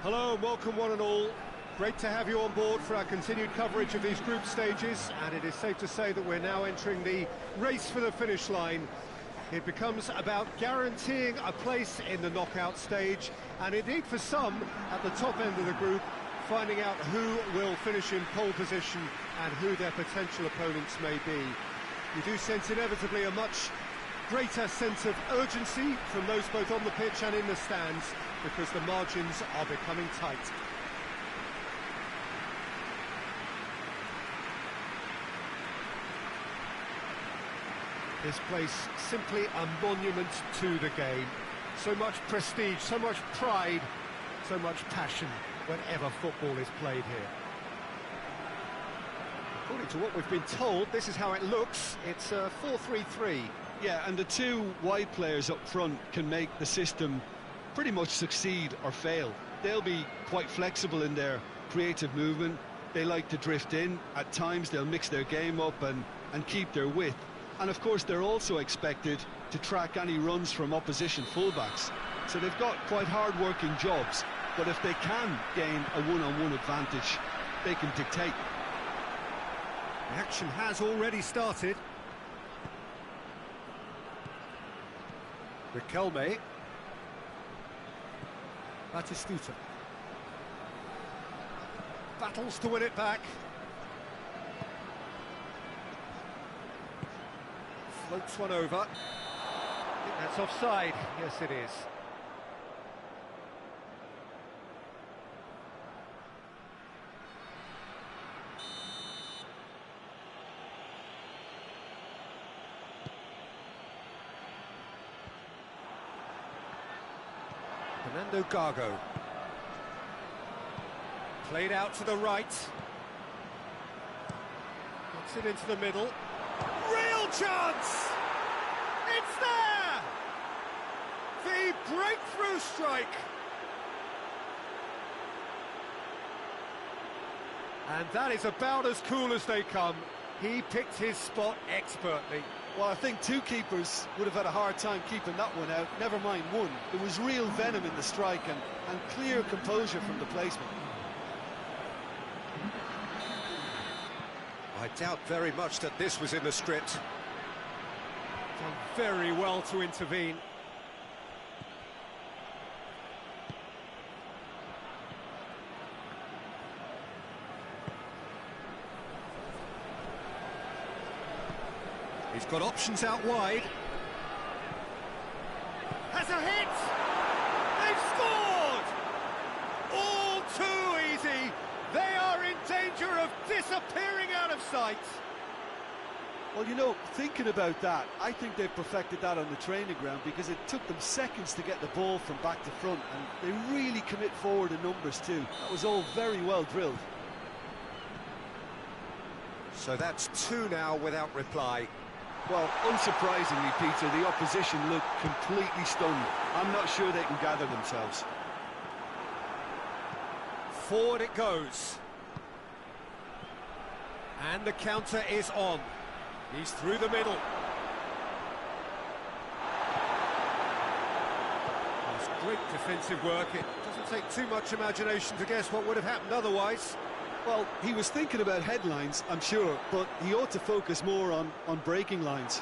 Hello and welcome one and all. Great to have you on board for our continued coverage of these group stages, and it is safe to say that we're now entering the race for the finish line. It becomes about guaranteeing a place in the knockout stage, and indeed for some, at the top end of the group, finding out who will finish in pole position and who their potential opponents may be. You do sense inevitably a much greater sense of urgency from those both on the pitch and in the stands, because the margins are becoming tight. This place simply a monument to the game. So much prestige, so much pride, so much passion whenever football is played here. According to what we've been told, this is how it looks. It's 4-3-3. Yeah, and the two wide players up front can make the system pretty much succeed or fail. They'll be quite flexible in their creative movement. They like to drift in. At times they'll mix their game up and keep their width. And of course they're also expected to track any runs from opposition fullbacks. So they've got quite hard-working jobs, but if they can gain a one-on-one advantage, they can dictate. The action has already started. Riquelme. Batistuta. Battles to win it back. Floats one over. I think that's offside. Yes, it is. Fernando Gago. Played out to the right. Gets it into the middle. Real chance! It's there! The breakthrough strike! And that is about as cool as they come. He picked his spot expertly. Well, I think two keepers would have had a hard time keeping that one out, never mind one. There was real venom in the strike and clear composure from the placement. I doubt very much that this was in the script. Done very well to intervene. He's got options out wide. Has a hit! They've scored! All too easy! They are in danger of disappearing out of sight. Well, you know, thinking about that, I think they've perfected that on the training ground, because it took them seconds to get the ball from back to front, and they really commit forward in numbers too. That was all very well drilled. So that's two now without reply. Well, unsurprisingly, Peter, the opposition look completely stunned. I'm not sure they can gather themselves. Forward it goes. And the counter is on. He's through the middle. That's great defensive work. It doesn't take too much imagination to guess what would have happened otherwise. Well, he was thinking about headlines, I'm sure, but he ought to focus more on breaking lines.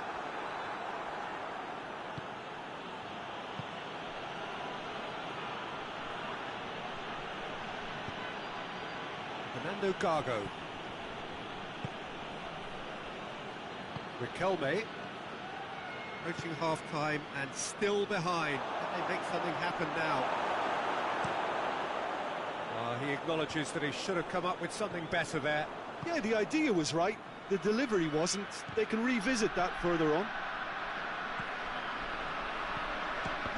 Fernando Gago. Riquelme. Approaching half-time and still behind. Can they make something happen now? He acknowledges that he should have come up with something better there. Yeah, the idea was right. The delivery wasn't. They can revisit that further on.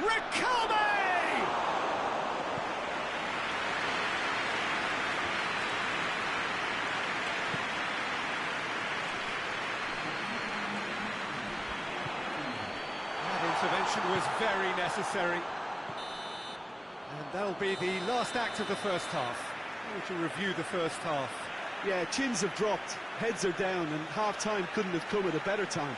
Riquelme! That intervention was very necessary. And that'll be the last act of the first half. To review the first half. Yeah, chins have dropped, heads are down, and half-time couldn't have come at a better time.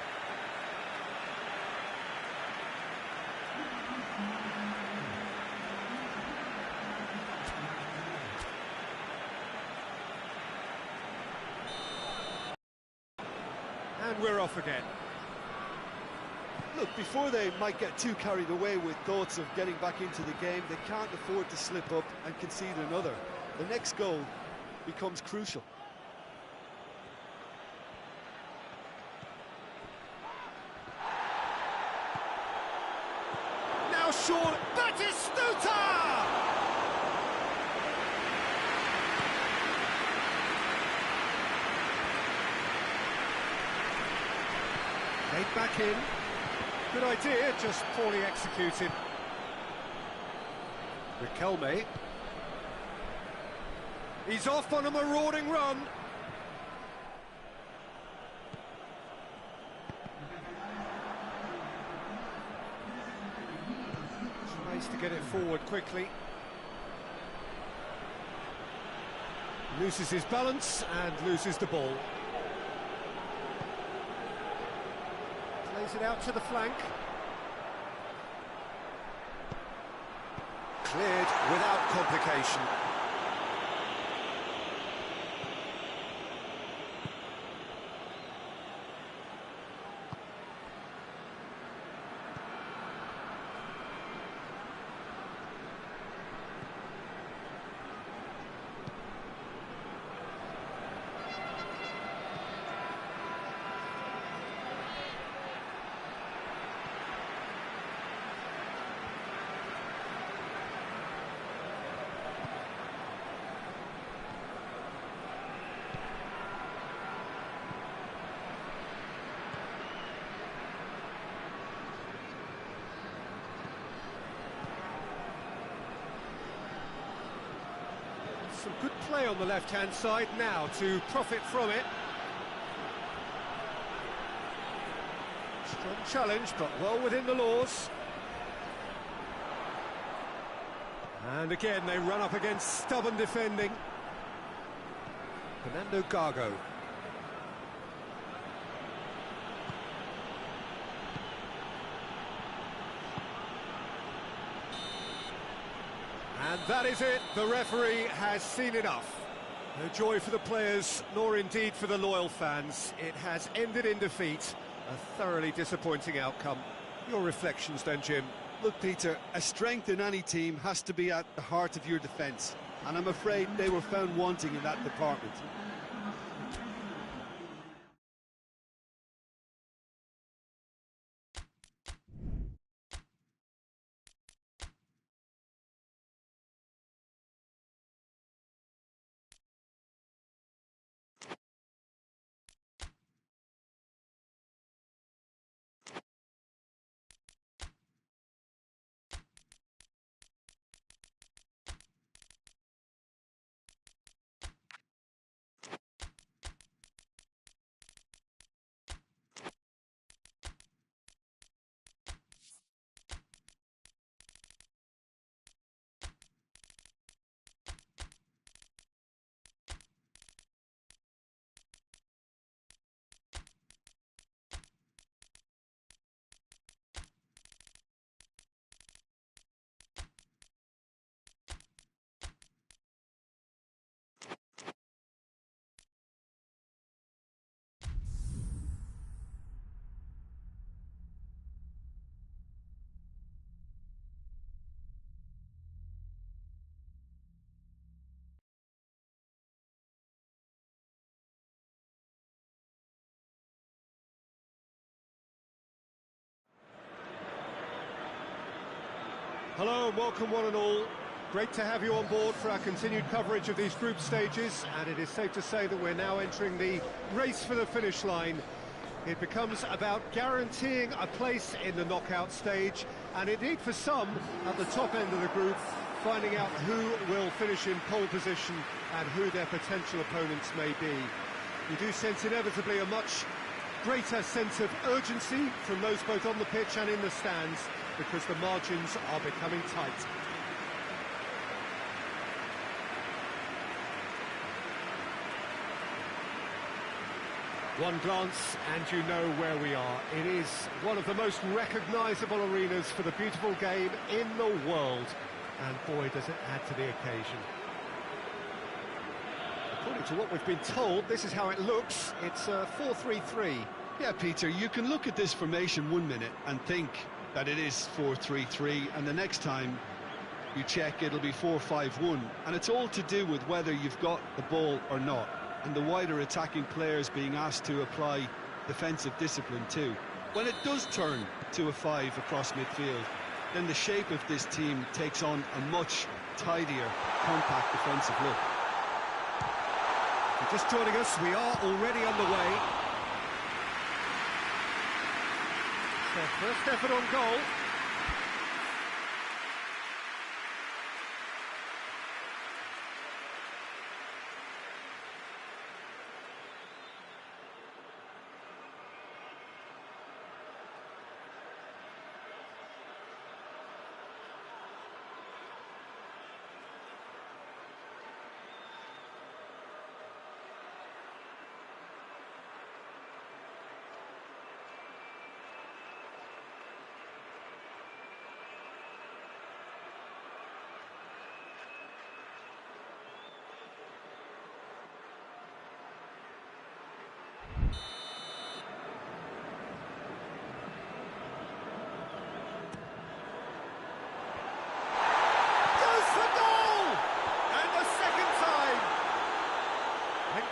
we're off again. Look, before they might get too carried away with thoughts of getting back into the game, they can't afford to slip up and concede another. The next goal becomes crucial. Now Sean Batistuta! Made back in. Good idea, just poorly executed. Riquelme. He's off on a marauding run. Tries to get it forward quickly. Loses his balance and loses the ball. Plays it out to the flank. Cleared without complication. Some good play on the left-hand side now to profit from it. Strong challenge, but well within the laws. And again, they run up against stubborn defending. Fernando Gago. And that is it, the referee has seen enough. No joy for the players, nor indeed for the loyal fans. It has ended in defeat, a thoroughly disappointing outcome. Your reflections then, Jim? Look, Peter, a strength in any team has to be at the heart of your defence, and I'm afraid they were found wanting in that department. Hello and welcome one and all. Great to have you on board for our continued coverage of these group stages, and it is safe to say that we're now entering the race for the finish line. It becomes about guaranteeing a place in the knockout stage, and indeed for some at the top end of the group, finding out who will finish in pole position and who their potential opponents may be. You do sense inevitably a much greater sense of urgency from those both on the pitch and in the stands, because the margins are becoming tight. One glance and you know where we are. It is one of the most recognisable arenas for the beautiful game in the world, and boy does it add to the occasion. According to what we've been told, this is how it looks. It's 4-3-3. Yeah, Peter, you can look at this formation 1 minute and think that it is 4-3-3, and the next time you check it'll be 4-5-1, and it's all to do with whether you've got the ball or not, and the wider attacking players being asked to apply defensive discipline too. When it does turn to a 5 across midfield, then the shape of this team takes on a much tidier, compact defensive look. If you're just joining us, we are already underway. Their first effort on goal.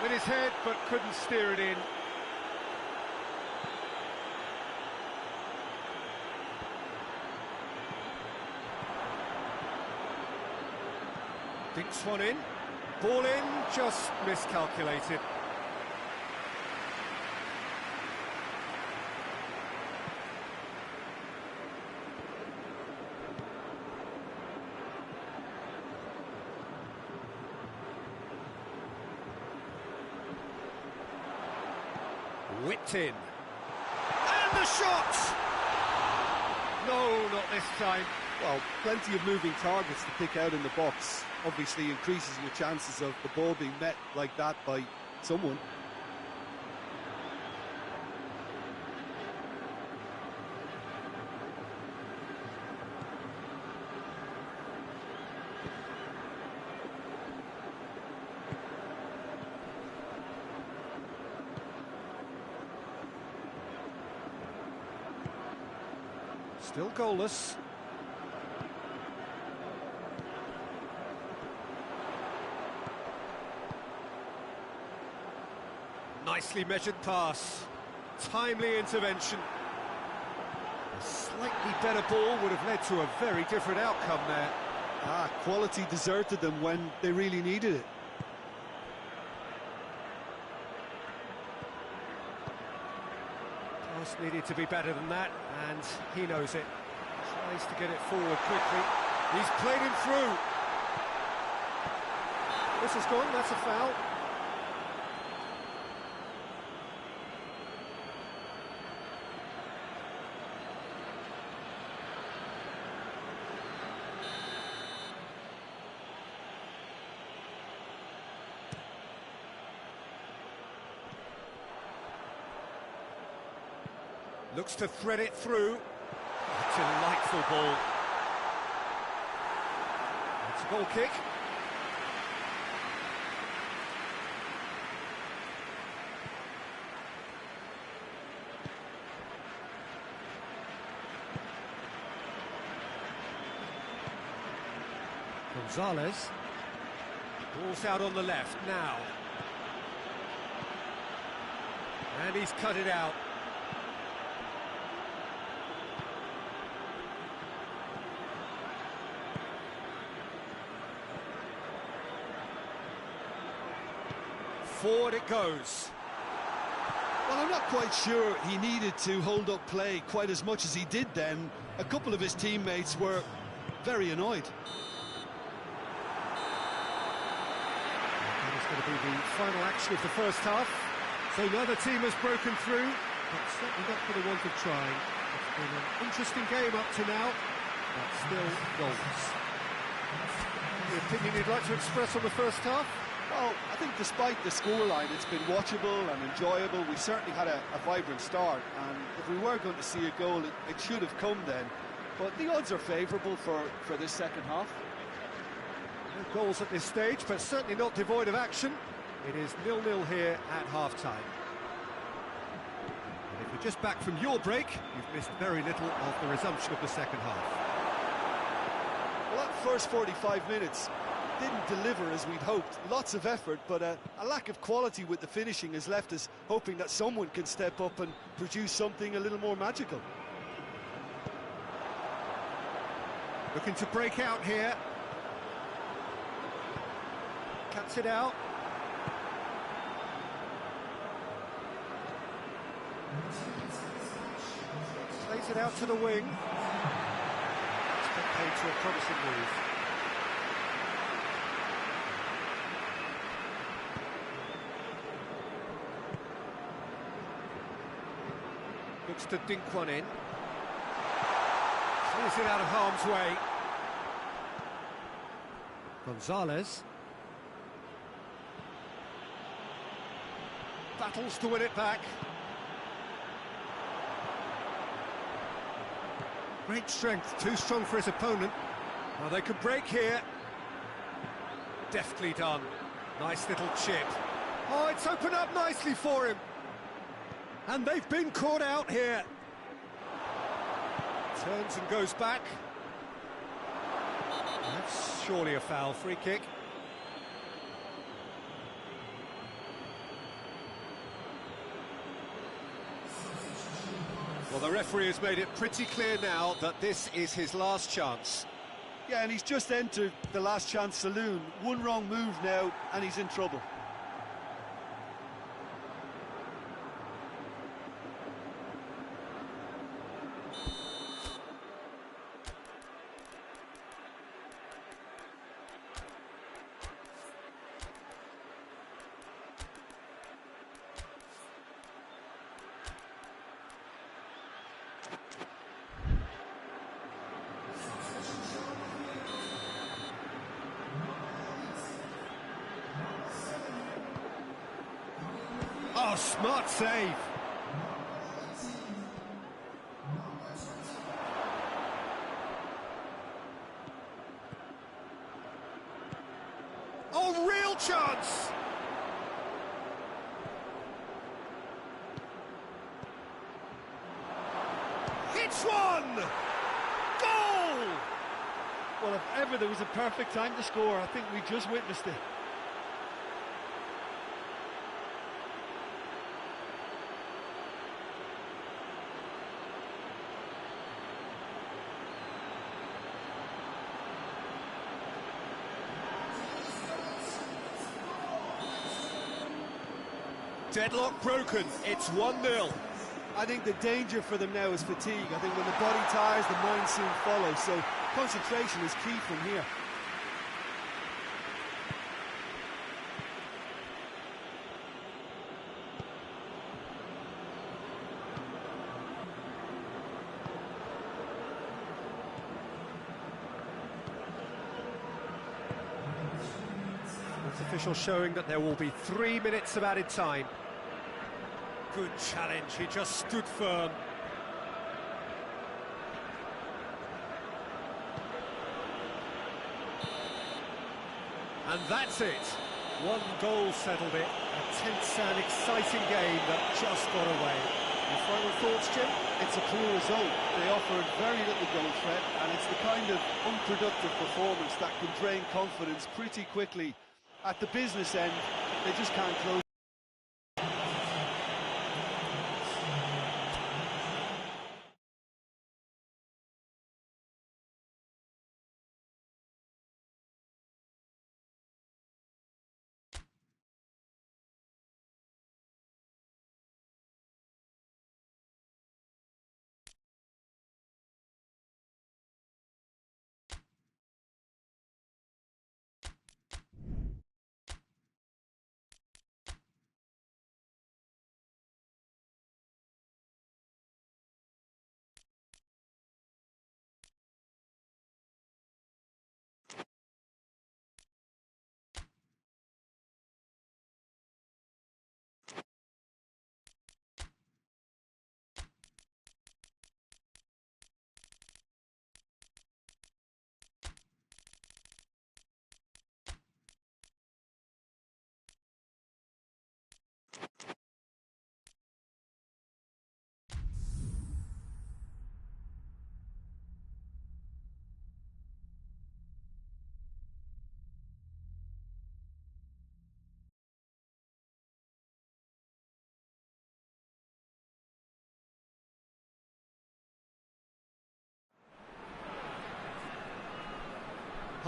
With his head, but couldn't steer it in. Dinks one in. Ball in, just miscalculated. Whipped in. And the shot! No, not this time. Well, plenty of moving targets to pick out in the box. Obviously increases your chances of the ball being met like that by someone. Still goalless. Nicely measured pass. Timely intervention. A slightly better ball would have led to a very different outcome there. Quality deserted them when they really needed it. Pass needed to be better than that, and he knows it. Tries to get it forward quickly. He's played him through. This is gone, that's a foul. Looks to thread it through. Delightful ball. It's a goal kick. Gonzalez. Ball's out on the left now. And he's cut it out. Forward it goes. Well, I'm not quite sure he needed to hold up play quite as much as he did then. A couple of his teammates were very annoyed. That is going to be the final action of the first half. So neither team has broken through, but certainly not for the want of trying. It's been an interesting game up to now, but still goals. Any opinion you'd like to express on the first half? Well, I think despite the scoreline, it's been watchable and enjoyable. We certainly had a vibrant start, and if we were going to see a goal, it should have come then. But the odds are favourable for this second half. No goals at this stage, but certainly not devoid of action. It is 0-0 here at half-time. If You're just back from your break. You've missed very little of the resumption of the second half. Well, that first 45 minutes didn't deliver as we'd hoped. Lots of effort, but a lack of quality with the finishing has left us hoping that someone can step up and produce something a little more magical. Looking to break out here. Cuts it out. Plays it out to the wing. It's been paid to a promising move. Looks to dink one in. Clears it out of harm's way. Gonzalez. Battles to win it back. Great strength, too strong for his opponent. Well, they could break here. Deftly done. Nice little chip. Oh, it's opened up nicely for him. And they've been caught out here. Turns and goes back. That's surely a foul. Free kick. Well, the referee has made it pretty clear now that this is his last chance. Yeah, and he's just entered the last chance saloon. One wrong move now, and he's in trouble. Oh, smart save. Oh, real chance. Hits one. Goal. Well, if ever there was a perfect time to score, I think we just witnessed it. Deadlock broken, it's 1-0. I think the danger for them now is fatigue. I think when the body tires, the mind soon follows, so concentration is key from here. It's official showing that there will be 3 minutes of added time. Good challenge, he just stood firm. And that's it. 1 goal settled it. A tense and exciting game that just got away. Your final thoughts, Jim? It's a poor result. They offered very little goal threat, and it's the kind of unproductive performance that can drain confidence pretty quickly. At the business end, they just can't close.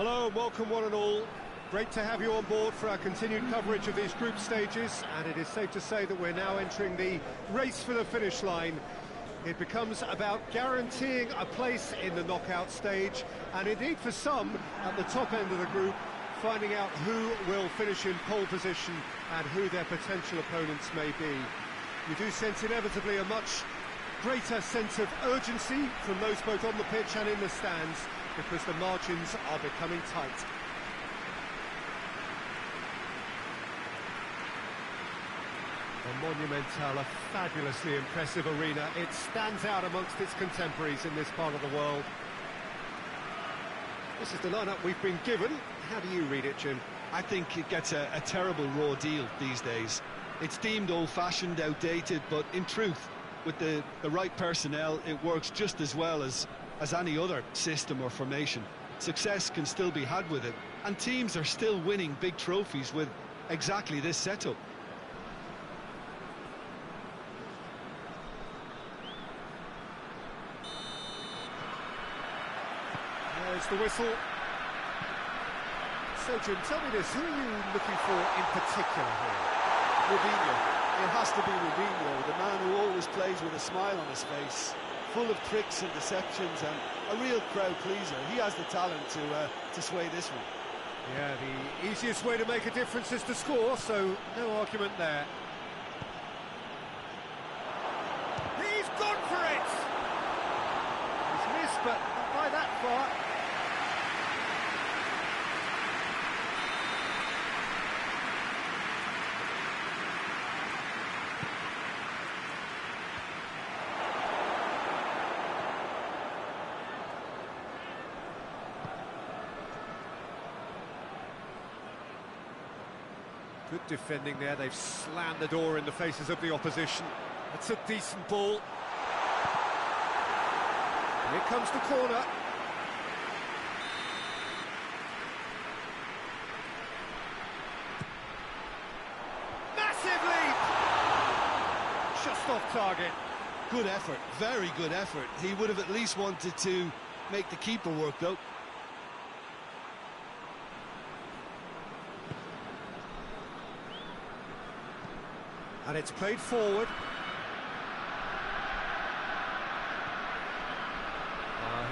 Hello and welcome one and all. Great to have you on board for our continued coverage of these group stages, and it is safe to say that we're now entering the race for the finish line. It becomes about guaranteeing a place in the knockout stage, and indeed for some at the top end of the group, finding out who will finish in pole position and who their potential opponents may be. You do sense inevitably a much greater sense of urgency from those both on the pitch and in the stands, because the margins are becoming tight. The Monumental, a fabulously impressive arena. It stands out amongst its contemporaries in this part of the world. This is the lineup we've been given. How do you read it, Jim? I think it gets a terrible raw deal these days. It's deemed old-fashioned, outdated, but in truth, with the right personnel, it works just as well as any other system or formation. Success can still be had with it, and teams are still winning big trophies with exactly this setup. There's the whistle. So, Jim, tell me this, who are you looking for in particular here? Robinho. It has to be Robinho, the man who always plays with a smile on his face, full of tricks and deceptions, and a real crowd pleaser. He has the talent to sway this one. Yeah, the easiest way to make a difference is to score, so no argument there. He's gone for it! He's missed, but not by that far. Good defending there, they've slammed the door in the faces of the opposition. That's a decent ball. Here comes the corner. Massive leap! Just off target. Good effort, very good effort. He would have at least wanted to make the keeper work, though. And it's played forward.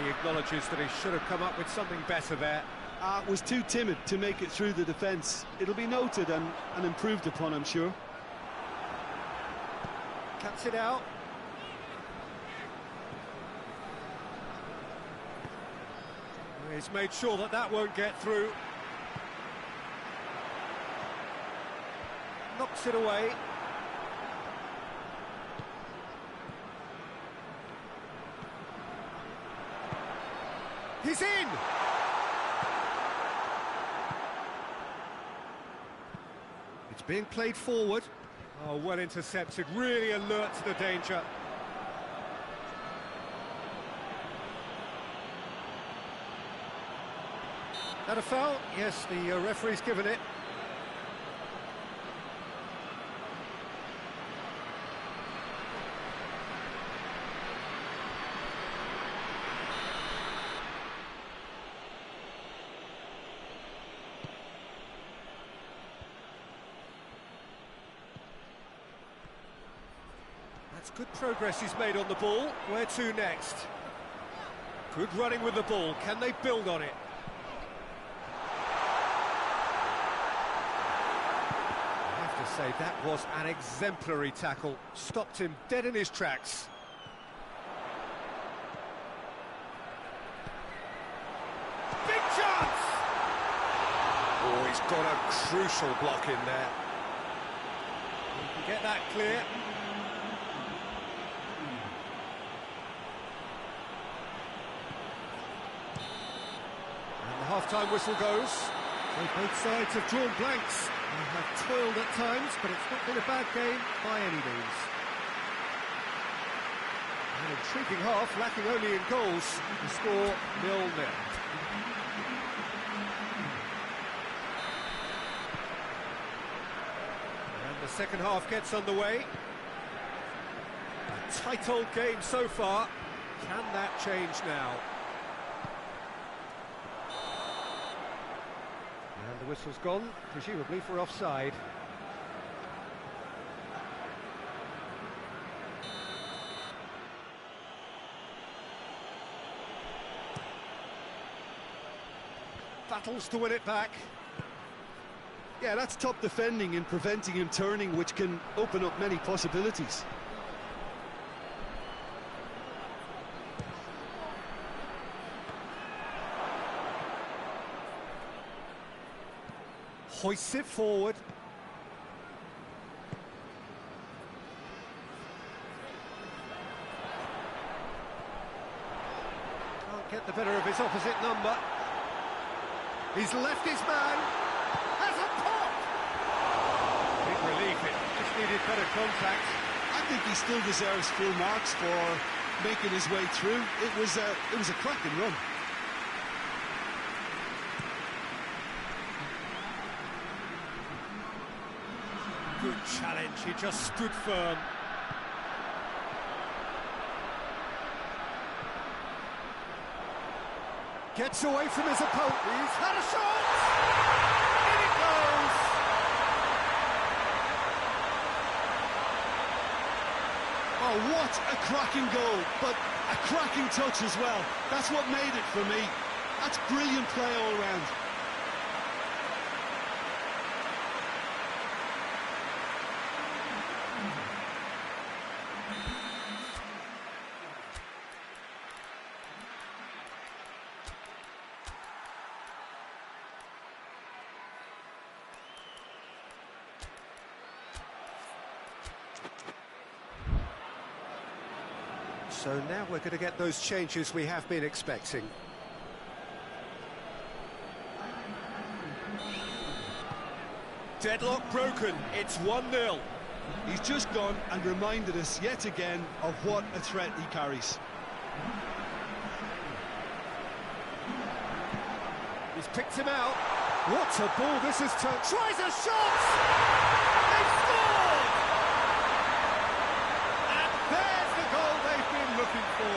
He acknowledges that he should have come up with something better there. Was too timid to make it through the defence. It'll be noted and improved upon, I'm sure. Cuts it out. He's made sure that that won't get through. Knocks it away. He's in! It's being played forward. Oh, well intercepted, really alert to the danger. That a foul? Yes, the referee's given it. That's good progress he's made on the ball. Where to next? Good running with the ball. Can they build on it? I have to say, that was an exemplary tackle. Stopped him dead in his tracks. Big chance! Oh, he's got a crucial block in there. He can get that clear. Half-time whistle goes. So both sides have drawn blanks. They have toiled at times, but it's not been a bad game by any means. An intriguing half, lacking only in goals. The score 0-0. And the second half gets underway. A tight old game so far. Can that change now? whistle's gone, presumably for offside. Battles to win it back. Yeah, that's top defending and preventing him turning, which can open up many possibilities. Hoists it forward. Can't get the better of his opposite number. He's left his man. Has a pop! Big relief, it just needed better contact. I think he still deserves full marks for making his way through. It was a cracking run. Good challenge, he just stood firm. Gets away from his opponent. He's had a shot! In it goes! Oh, what a cracking goal, but a cracking touch as well. That's what made it for me. That's brilliant play all round. So now we're going to get those changes we have been expecting. Deadlock broken, it's 1-0. He's just gone and reminded us yet again of what a threat he carries. He's picked him out. What a ball this has turned. Tries a shot! They've scored! And there's the goal they've been looking for.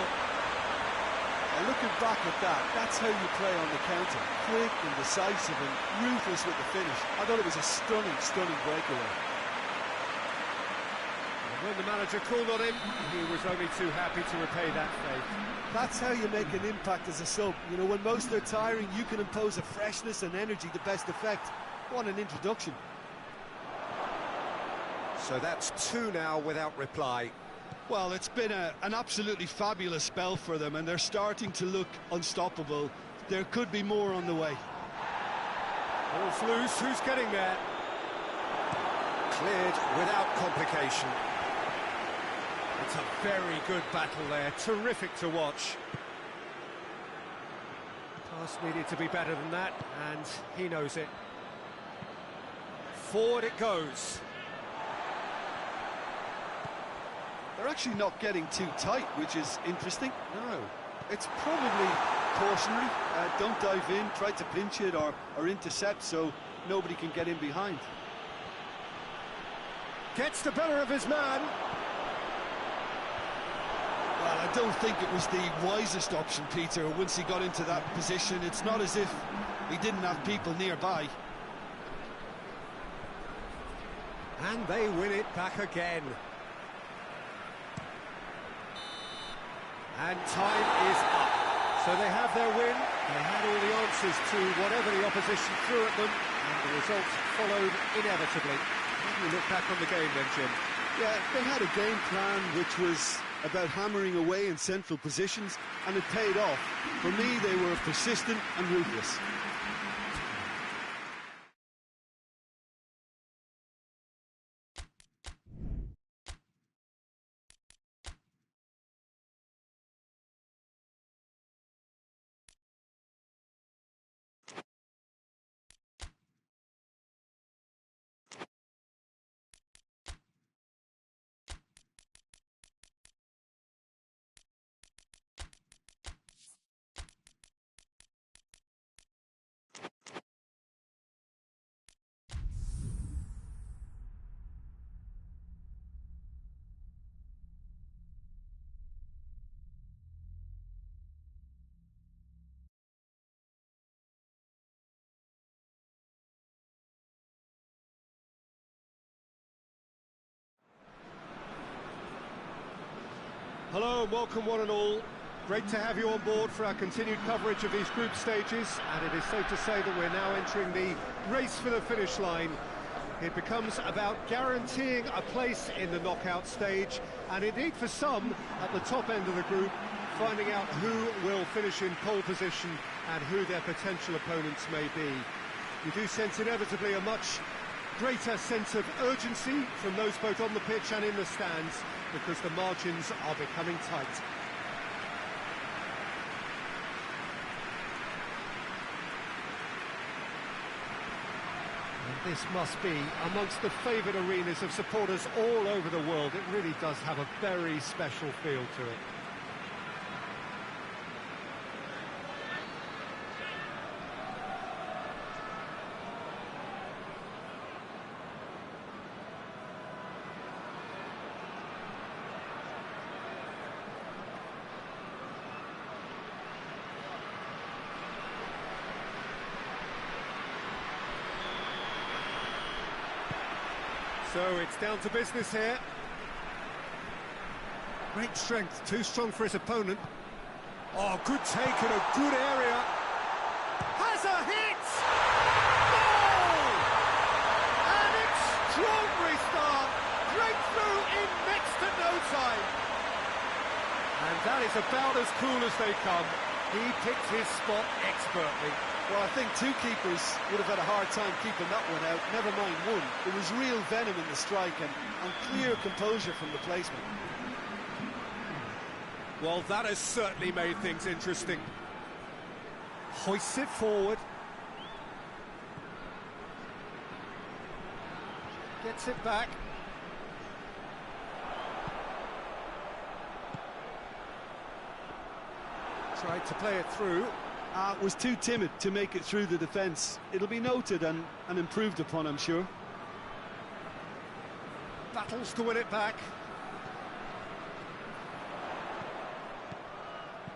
And looking back at that, that's how you play on the counter. Quick and decisive and ruthless with the finish. I thought it was a stunning, stunning breakaway. When the manager called on him, he was only too happy to repay that faith. That's how you make an impact as a sub. You know, when most are tiring, you can impose a freshness and energy to best effect. What an introduction. So that's 2 now without reply. Well, it's been an absolutely fabulous spell for them, and they're starting to look unstoppable. There could be more on the way. Ball's loose, who's getting there? Cleared without complication. It's a very good battle there, terrific to watch. Pass needed to be better than that, and he knows it. Forward it goes. They're actually not getting too tight, which is interesting. No, it's probably cautionary. Don't dive in, try to pinch it or intercept so nobody can get in behind. Gets the better of his man. Well, I don't think it was the wisest option, Peter, once he got into that position. It's not as if he didn't have people nearby. And they win it back again. And time is up. So they have their win. They had all the answers to whatever the opposition threw at them, and the result followed inevitably. How do you look back on the game then, Jim? Yeah, they had a game plan which was about hammering away in central positions, and it paid off. For me, they were persistent and ruthless. Hello and welcome one and all. Great to have you on board for our continued coverage of these group stages, and it is safe to say that we're now entering the race for the finish line. It becomes about guaranteeing a place in the knockout stage, and indeed for some at the top end of the group, finding out who will finish in pole position and who their potential opponents may be. You do sense inevitably a much greater sense of urgency from those both on the pitch and in the stands, because the margins are becoming tight. And this must be amongst the favoured arenas of supporters all over the world. It really does have a very special feel to it. So it's down to business here. Great strength, too strong for his opponent. Oh, good take in a good area. Has a hit! Goal! An extraordinary start. Breakthrough in next to no time. And that is about as cool as they come. He picked his spot expertly. Well, I think two keepers would have had a hard time keeping that one out, never mind one. There was real venom in the strike and clear composure from the placement. Well, that has certainly made things interesting. Hoists it forward. Gets it back. Tried to play it through. Was too timid to make it through the defence. It'll be noted and improved upon, I'm sure. Battles to win it back.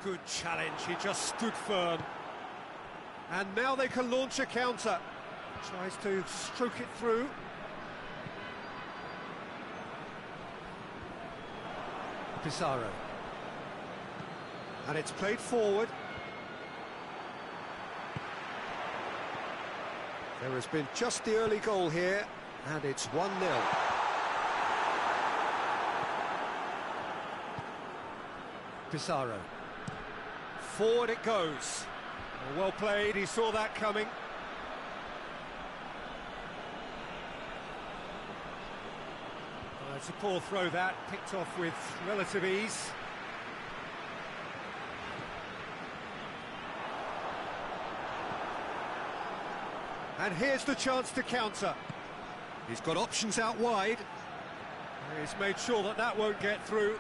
Good challenge, he just stood firm. And now they can launch a counter. Tries to stroke it through. Pizarro. And it's played forward. There has been just the early goal here, and it's 1-0. Pizarro. Forward it goes. Well played, he saw that coming. It's a poor throw that, picked off with relative ease. And here's the chance to counter. He's got options out wide. He's made sure that that won't get through.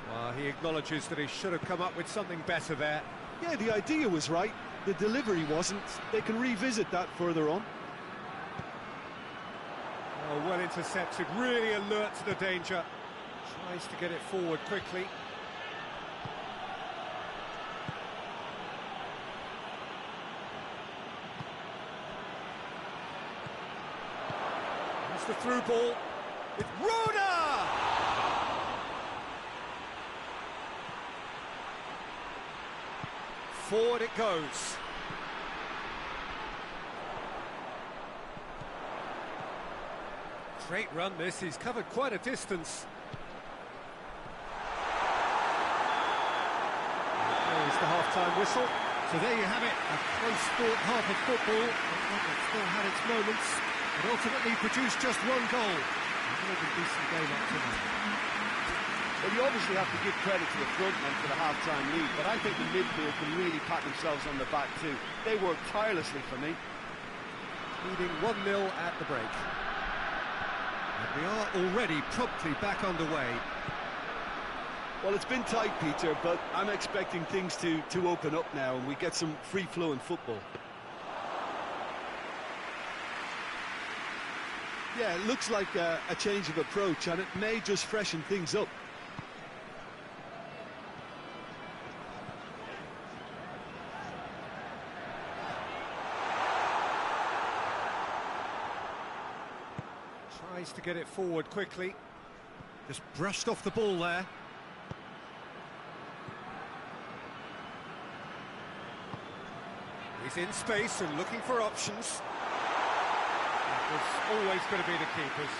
Well, he acknowledges that he should have come up with something better there. Yeah, the idea was right. The delivery wasn't. They can revisit that further on. Oh, well intercepted, really alert to the danger. Tries to get it forward quickly. The through ball with Roda! Forward it goes. Great run this, he's covered quite a distance. There's the half-time whistle. So there you have it, a close-fought half of football. It still had its moments. It ultimately produced just one goal. A really decent game up to now. Well, you obviously have to give credit to the front men for the half-time lead, but I think the midfield can really pat themselves on the back too. They worked tirelessly for me. Leading 1-0 at the break. And we are already promptly back underway. Well, it's been tight, Peter, but I'm expecting things to open up now and we get some free-flowing football. Yeah, it looks like a change of approach, and it may just freshen things up. Tries to get it forward quickly. Just brushed off the ball there. He's in space and looking for options. It was always going to be the keepers.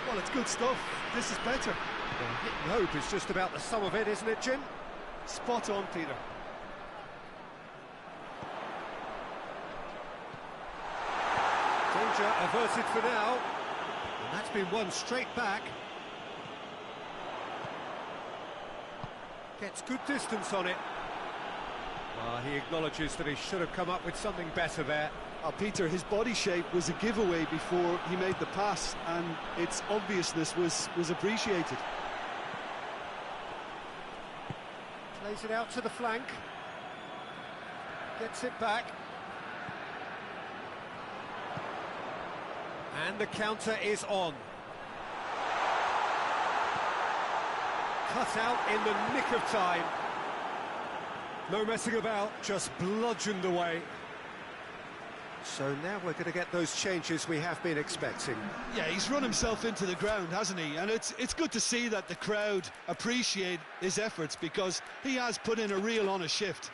Well, it's good stuff. This is better. Well, hope is just about the sum of it, isn't it, Jim? Spot on, Peter. Danger averted for now. And that's been won straight back. Gets good distance on it. He acknowledges that he should have come up with something better there. Peter, his body shape was a giveaway before he made the pass, and its obviousness was appreciated. Plays it out to the flank. Gets it back. And the counter is on. Cut out in the nick of time. No messing about, just bludgeoned away. So now we're going to get those changes we have been expecting. Yeah, he's run himself into the ground, hasn't he? And it's good to see that the crowd appreciate his efforts, because he has put in a real honest shift.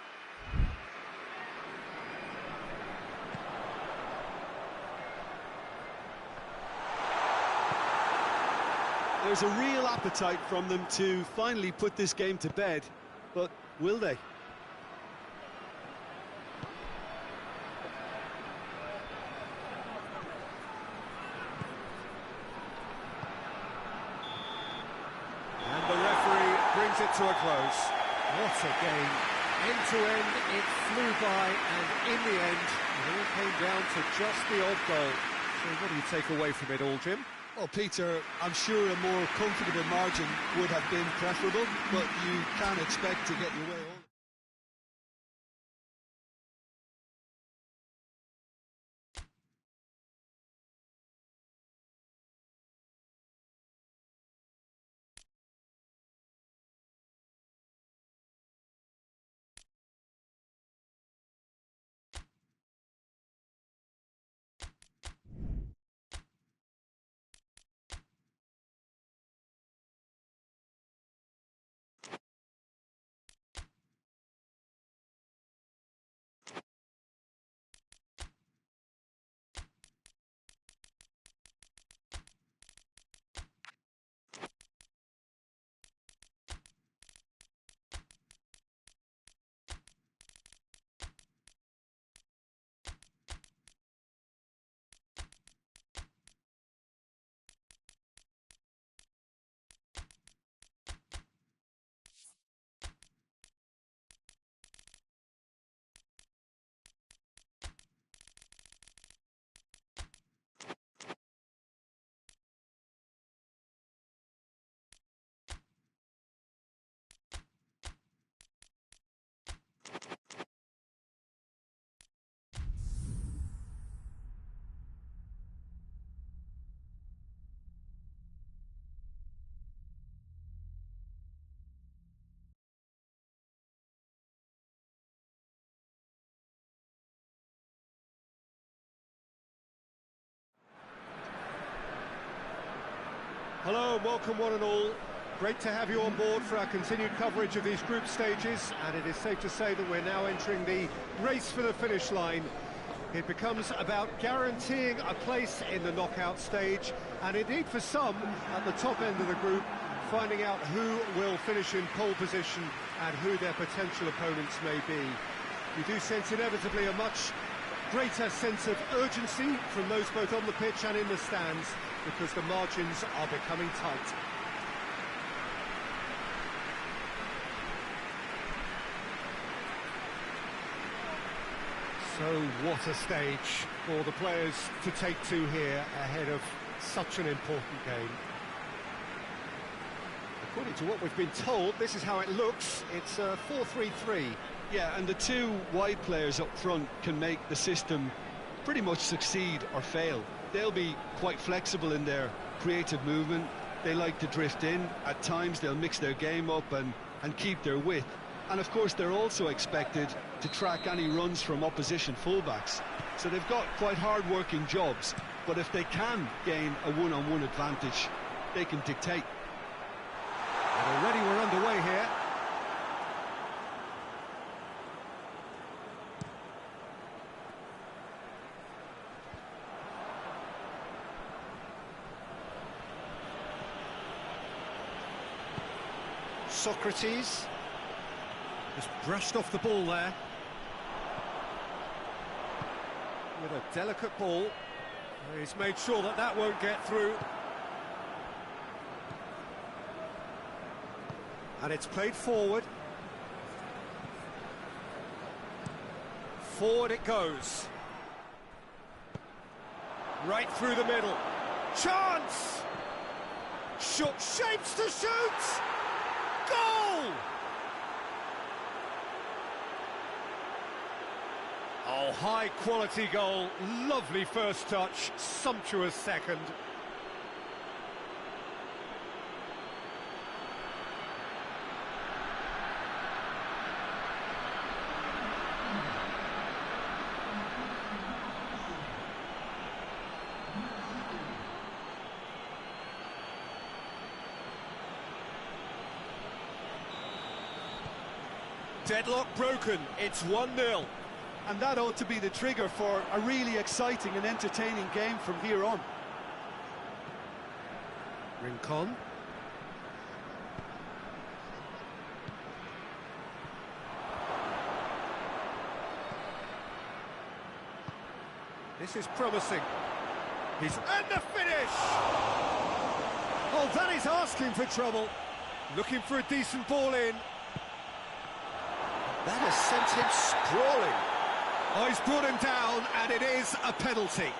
There's a real appetite from them to finally put this game to bed, but will they? Brings it to a close. What a game. End to end, it flew by, and in the end, it all came down to just the odd goal. So what do you take away from it all, Jim? Well, Peter, I'm sure a more comfortable margin would have been preferable, but you can't expect to get your way all. Hello and welcome one and all. Great to have you on board for our continued coverage of these group stages, and it is safe to say that we're now entering the race for the finish line. It becomes about guaranteeing a place in the knockout stage, and indeed for some at the top end of the group, finding out who will finish in pole position and who their potential opponents may be. We do sense inevitably a much greater sense of urgency from those both on the pitch and in the stands, because the margins are becoming tight. So what a stage for the players to take to here ahead of such an important game. According to what we've been told, this is how it looks. It's a 4-3-3. Yeah, and the two wide players up front can make the system pretty much succeed or fail. They'll be quite flexible in their creative movement. They like to drift in. At times they'll mix their game up and keep their width. And of course, they're also expected to track any runs from opposition fullbacks. So they've got quite hard-working jobs, but if they can gain a one-on-one advantage, they can dictate. And already we're underway here. Socrates just brushed off the ball there. With a delicate ball. He's made sure that that won't get through. And it's played forward. Forward it goes. Right through the middle. Chance! Shapes to shoot! Goal! Oh, high-quality goal. Lovely first touch. Sumptuous second. Deadlock broken. It's 1-0. And that ought to be the trigger for a really exciting and entertaining game from here on. Rincon. This is promising. And the finish! Oh, that is asking for trouble. Looking for a decent ball in. That has sent him sprawling. Oh, he's brought him down, and it is a penalty.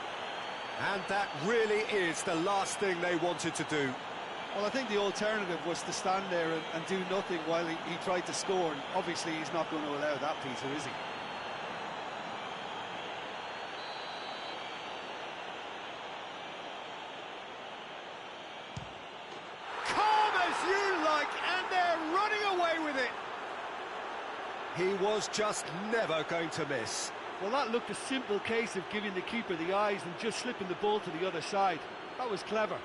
And that really is the last thing they wanted to do. Well, I think the alternative was to stand there and do nothing while he tried to score, and obviously he's not going to allow that, Peter, is he? Calm as you like, and they're running away with it. He was just never going to miss. Well, that looked a simple case of giving the keeper the eyes and just slipping the ball to the other side. That was clever.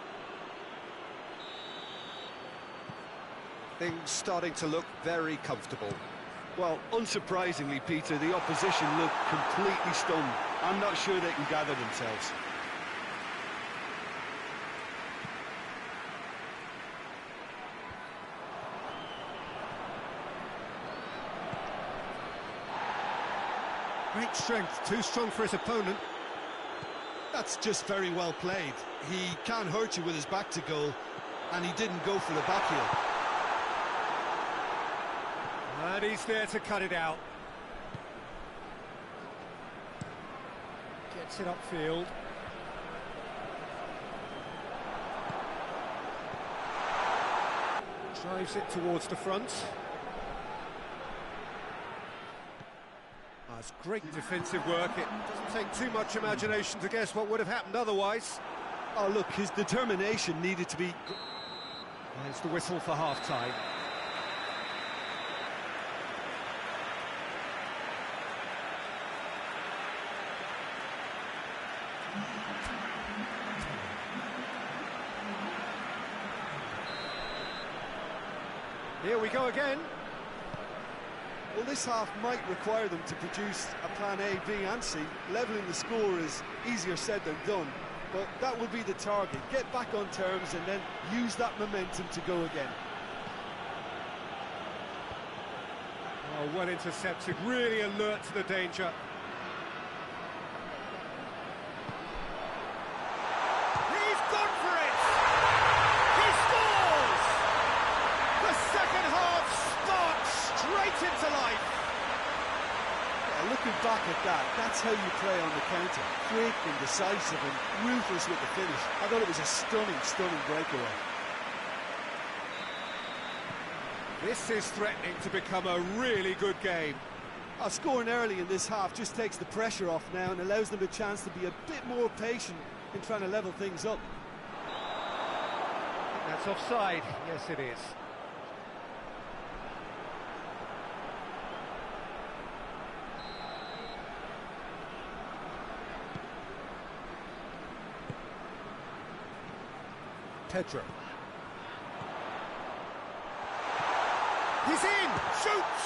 Things starting to look very comfortable. Well, unsurprisingly, Peter, the opposition look completely stunned. I'm not sure they can gather themselves. Great strength, too strong for his opponent. That's just very well played. He can't hurt you with his back to goal, and he didn't go for the back heel. And he's there to cut it out. Gets it upfield. Drives it towards the front. That's great defensive work. It doesn't take too much imagination to guess what would have happened otherwise. Oh, look, his determination needed to be... There's the whistle for half-time. Here we go again. Well, this half might require them to produce a plan A, B and C. Levelling the score is easier said than done, but that will be the target. Get back on terms and then use that momentum to go again. Oh, well intercepted, really alert to the danger. He's gone for it! He scores! The second half sparks straight into life. Yeah, looking back at that, that's how you play on the counter. Quick and decisive and ruthless with the finish. I thought it was a stunning, stunning breakaway. This is threatening to become a really good game. Scoring early in this half just takes the pressure off now and allows them a chance to be a bit more patient in trying to level things up. That's offside. Yes, it is. Pedro. He's in! Shoots!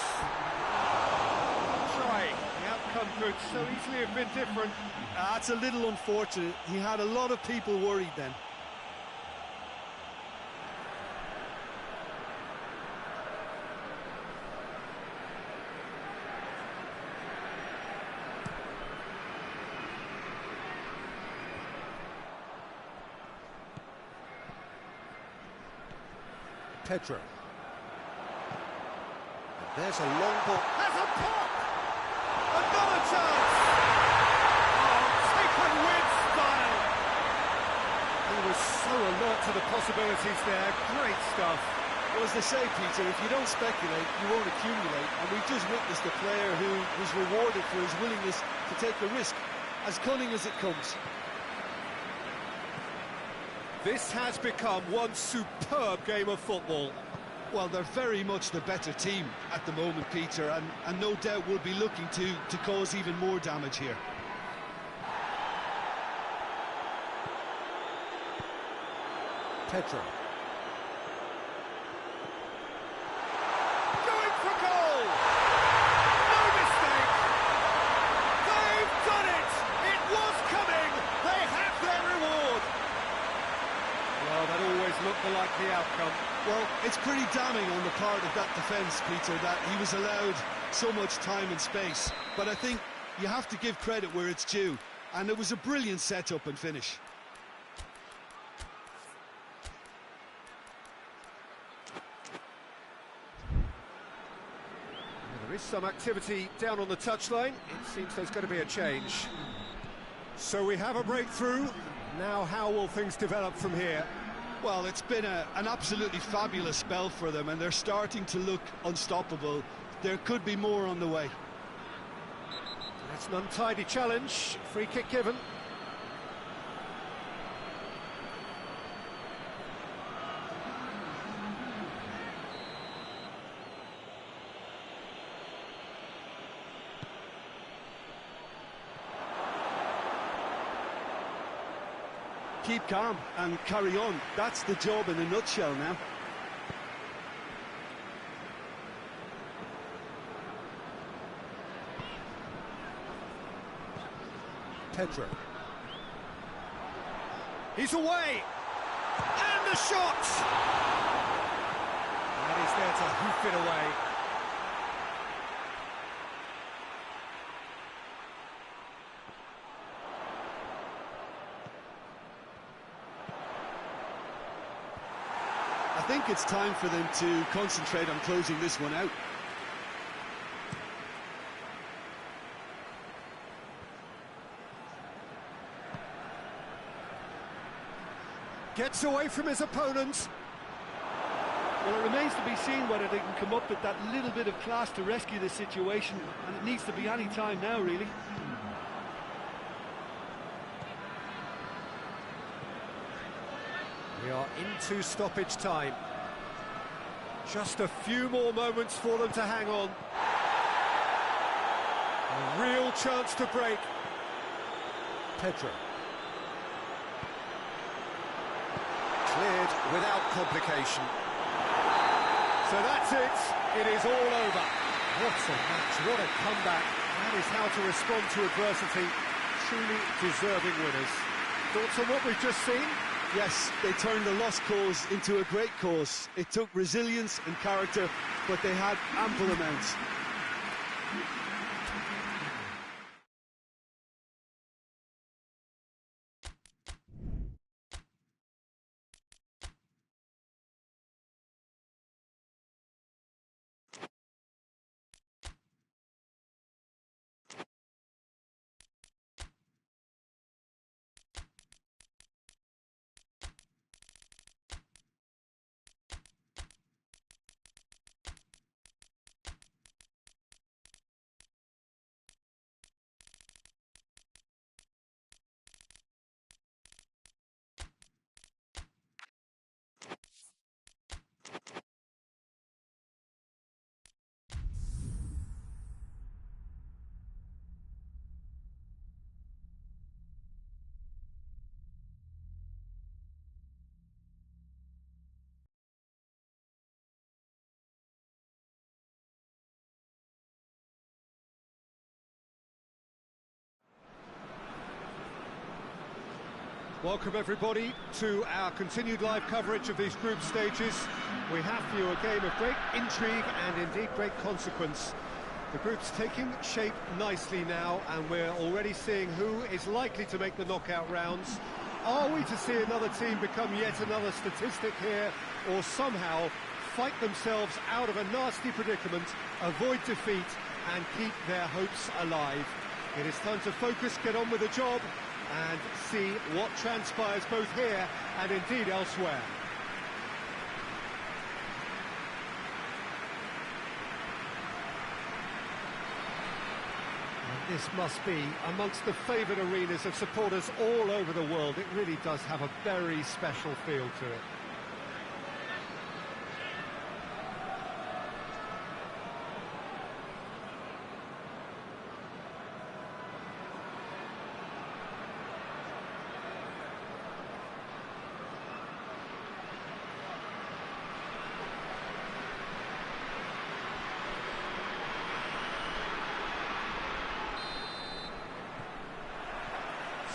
Try. The outcome could so easily have been different. That's a little unfortunate. He had a lot of people worried then. Pedro. There's a long ball. Has a pop! Another chance! Oh, taken with style! He was so alert to the possibilities there. Great stuff. Well, as they say, Peter, if you don't speculate, you won't accumulate. And we've just witnessed a player who was rewarded for his willingness to take the risk, as cunning as it comes. This has become one superb game of football. Well, they're very much the better team at the moment, Peter, and no doubt will be looking to cause even more damage here. Pedro. Going for goal! No mistake! They've done it! It was coming! They have their reward! Well, that always looked the likely outcome. Well, it's pretty damning on the part of that defence, Peter, that he was allowed so much time and space. But I think you have to give credit where it's due, and it was a brilliant setup and finish. There is some activity down on the touchline. It seems there's going to be a change. So we have a breakthrough. Now how will things develop from here? Well, it's been an absolutely fabulous spell for them, and they're starting to look unstoppable. There could be more on the way. That's an untidy challenge. Free kick given. Keep calm and carry on. That's the job in a nutshell now. Pedro. He's away! And the shot! That is there to hoof it away. I think it's time for them to concentrate on closing this one out. Gets away from his opponent. Well, it remains to be seen whether they can come up with that little bit of class to rescue the situation, and it needs to be any time now, really. We are into stoppage time. Just a few more moments for them to hang on. A real chance to break. Pedro. Cleared without complication. So that's it. It is all over. What a match, what a comeback. That is how to respond to adversity. Truly deserving winners. Thoughts on what we've just seen? Yes, they turned a lost cause into a great cause. It took resilience and character, but they had ample amounts. Welcome everybody to our continued live coverage of these group stages. We have for you a game of great intrigue and indeed great consequence. The group's taking shape nicely now, and we're already seeing who is likely to make the knockout rounds. Are we to see another team become yet another statistic here, or somehow fight themselves out of a nasty predicament, avoid defeat and keep their hopes alive? It is time to focus, get on with the job, and see what transpires both here and indeed elsewhere. And this must be amongst the favoured arenas of supporters all over the world. It really does have a very special feel to it.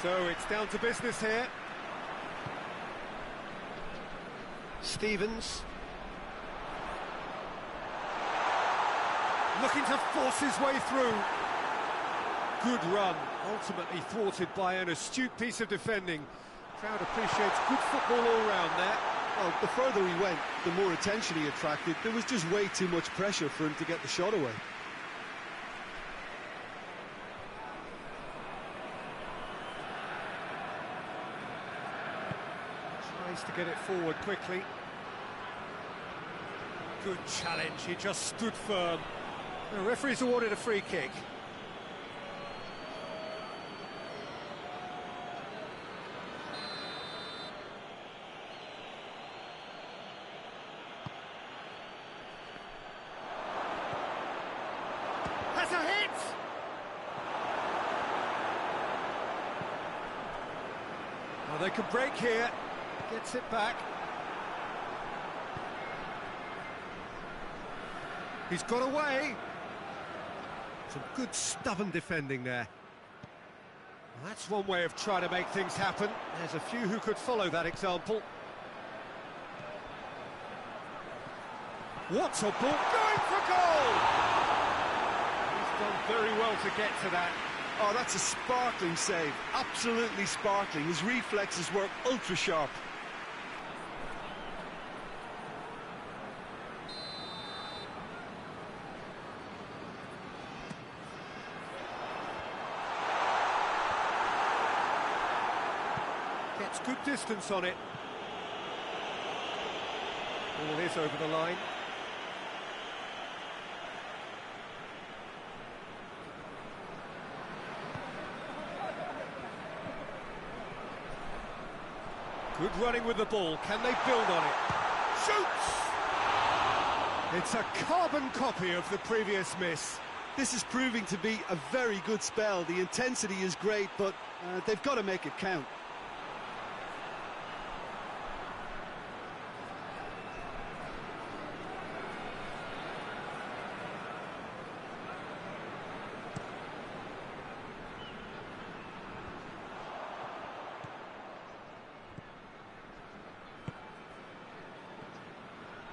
So it's down to business here. Stevens. Looking to force his way through. Good run, ultimately thwarted by an astute piece of defending. Crowd appreciates good football all round there. Well, the further he went, the more attention he attracted. There was just way too much pressure for him to get the shot away. To get it forward quickly. Good challenge, he just stood firm. The referee's awarded a free kick. Has a hit! Well, they can break here. Gets it back. He's got away. Some good stubborn defending there. Well, that's one way of trying to make things happen. There's a few who could follow that example. What a ball, going for goal! He's done very well to get to that. Oh, that's a sparkling save. Absolutely sparkling. His reflexes work ultra sharp. Gets good distance on it. Ball is over the line. Good running with the ball. Can they build on it? Shoots! It's a carbon copy of the previous miss. This is proving to be a very good spell. The intensity is great, but they've got to make it count.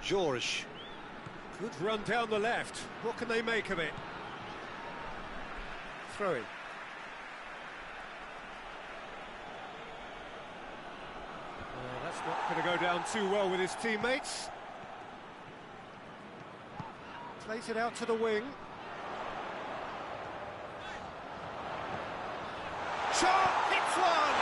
George. Good run down the left. What can they make of it? Throw-in. That's not going to go down too well with his teammates. Plays it out to the wing. Shot! Hits one!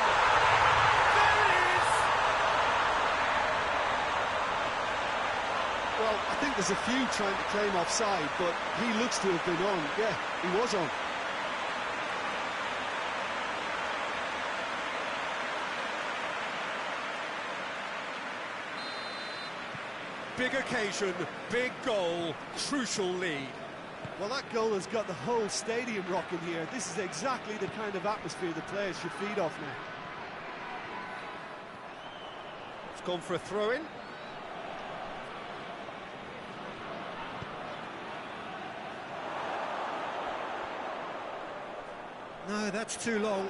Well, I think there's a few trying to claim offside, but he looks to have been on. Yeah, he was on. Big occasion, big goal, crucial lead. Well, that goal has got the whole stadium rocking here. This is exactly the kind of atmosphere the players should feed off now. It's gone for a throw-in. No, that's too long.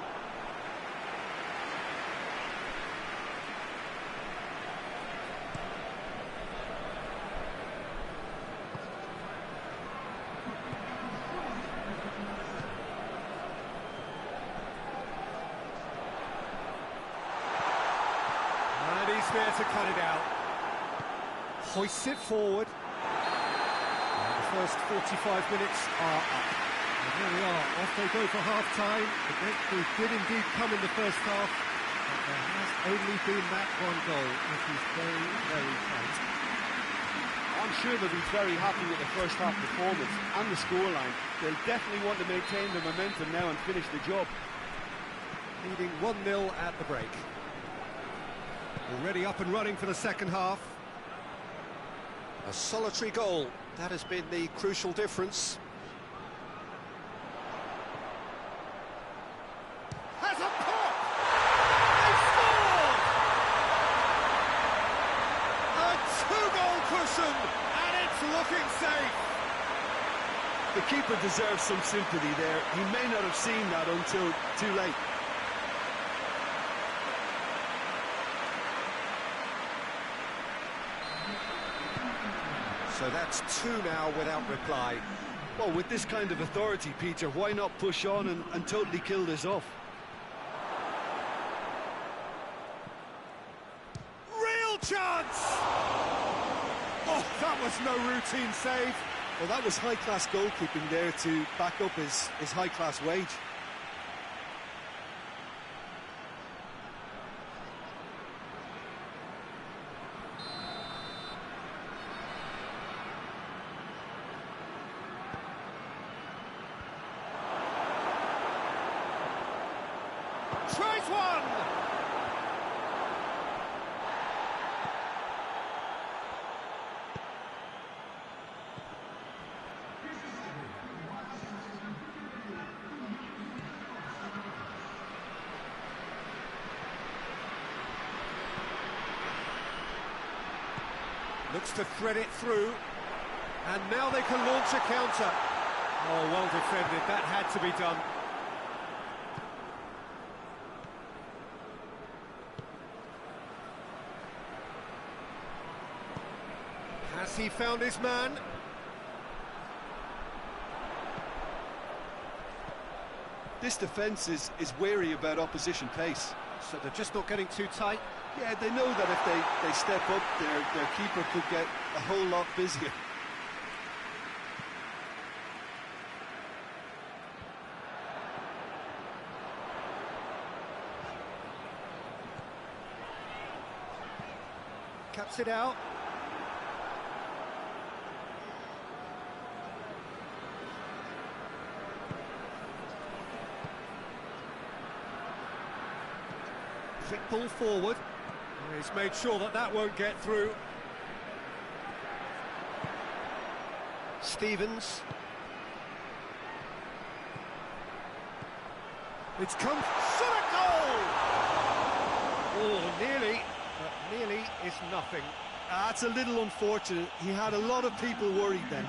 atmosphere to cut it out. Hoists it forward. And the first 45 minutes are up. And there we are, off they go for half-time. The breakthrough did indeed come in the first half, but there has only been that one goal, which is very, very tight. I'm sure they'll be very happy with the first half performance and the scoreline. They'll definitely want to maintain the momentum now and finish the job. Leading 1-0 at the break. Already up and running for the second half. A solitary goal, that has been the crucial difference. Has a pop! They scored! A two-goal cushion, and it's looking safe. The keeper deserves some sympathy there. He may not have seen that until too late. So that's two now without reply. Well, with this kind of authority, Peter, why not push on and totally kill this off? Real chance! Oh, that was no routine save. Well, that was high-class goalkeeping there to back up his high-class wage. Tries one! Looks to thread it through, and now they can launch a counter. Oh, well defended, that had to be done. Has he found his man? This defence is wary about opposition pace. So they're just not getting too tight. Yeah, they know that if they step up, their keeper could get a whole lot busier. Cuts it out. Quick ball forward. He's made sure that that won't get through. Stevens. It's come. Shot a goal! Oh, nearly, but nearly is nothing. That's a little unfortunate. He had a lot of people worried then.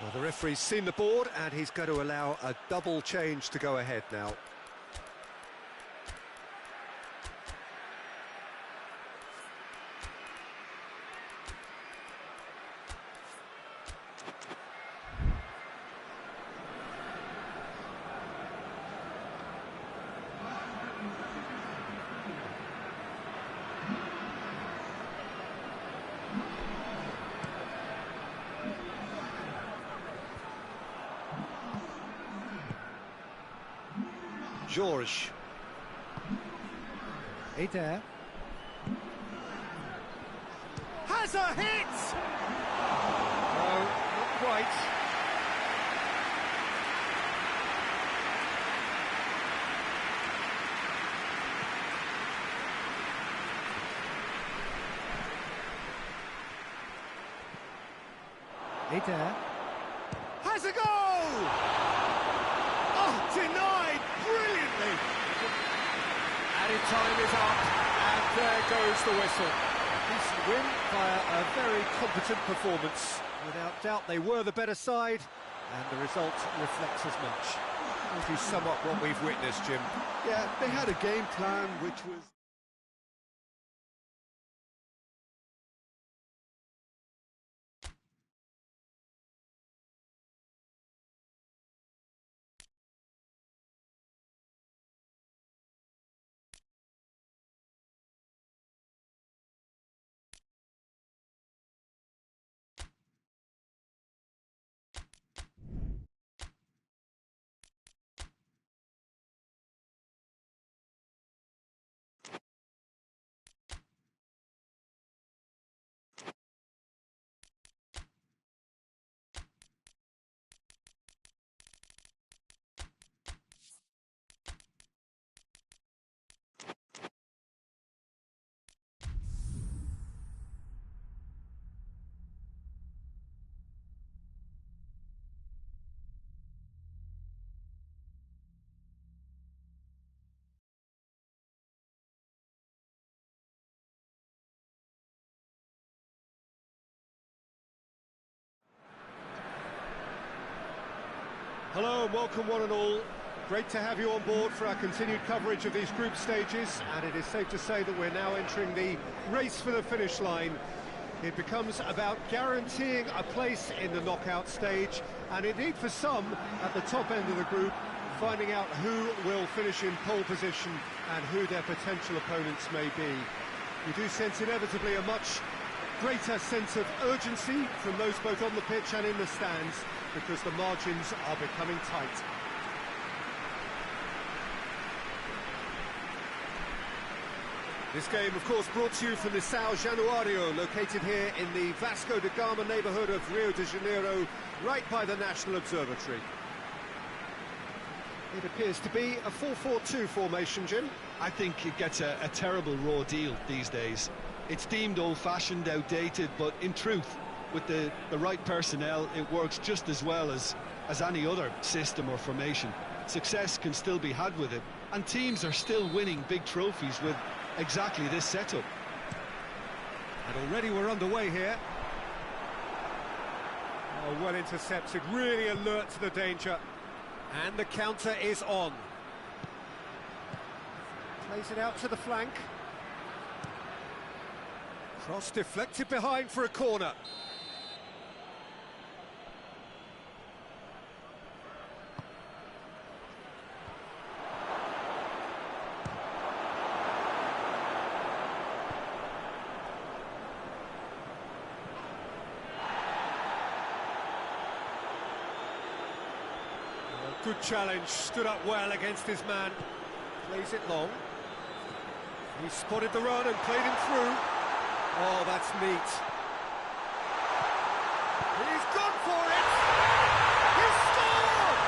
Well, the referee's seen the board, and he's going to allow a double change to go ahead now. George. Eder. Has a hit! No, not quite. Eder. Has a goal! Oh, denied brilliantly. Added time is up, and there goes the whistle. A decent win via a very competent performance. Without doubt, they were the better side, and the result reflects as much. How do you sum up what we've witnessed, Jim? Yeah, they had a game plan which was Hello and welcome one and all. Great to have you on board for our continued coverage of these group stages, and it is safe to say that we're now entering the race for the finish line. It becomes about guaranteeing a place in the knockout stage, and indeed for some at the top end of the group, finding out who will finish in pole position and who their potential opponents may be. You do sense inevitably a much greater sense of urgency from those both on the pitch and in the stands, because the margins are becoming tight. This game, of course, brought to you from the São Januário, located here in the Vasco da Gama neighbourhood of Rio de Janeiro, right by the National Observatory. It appears to be a 4-4-2 formation, Jim. I think it gets a terrible raw deal these days. It's deemed old-fashioned, outdated, but in truth, with the right personnel, it works just as well as any other system or formation. Success can still be had with it, and teams are still winning big trophies with exactly this setup. And already we're underway here. Oh, well intercepted, really alert to the danger. And the counter is on. Plays it out to the flank. Cross deflected behind for a corner. Good challenge, stood up well against his man. Plays it long. He spotted the run and played him through. Oh, that's neat. He's gone for it! He's scored!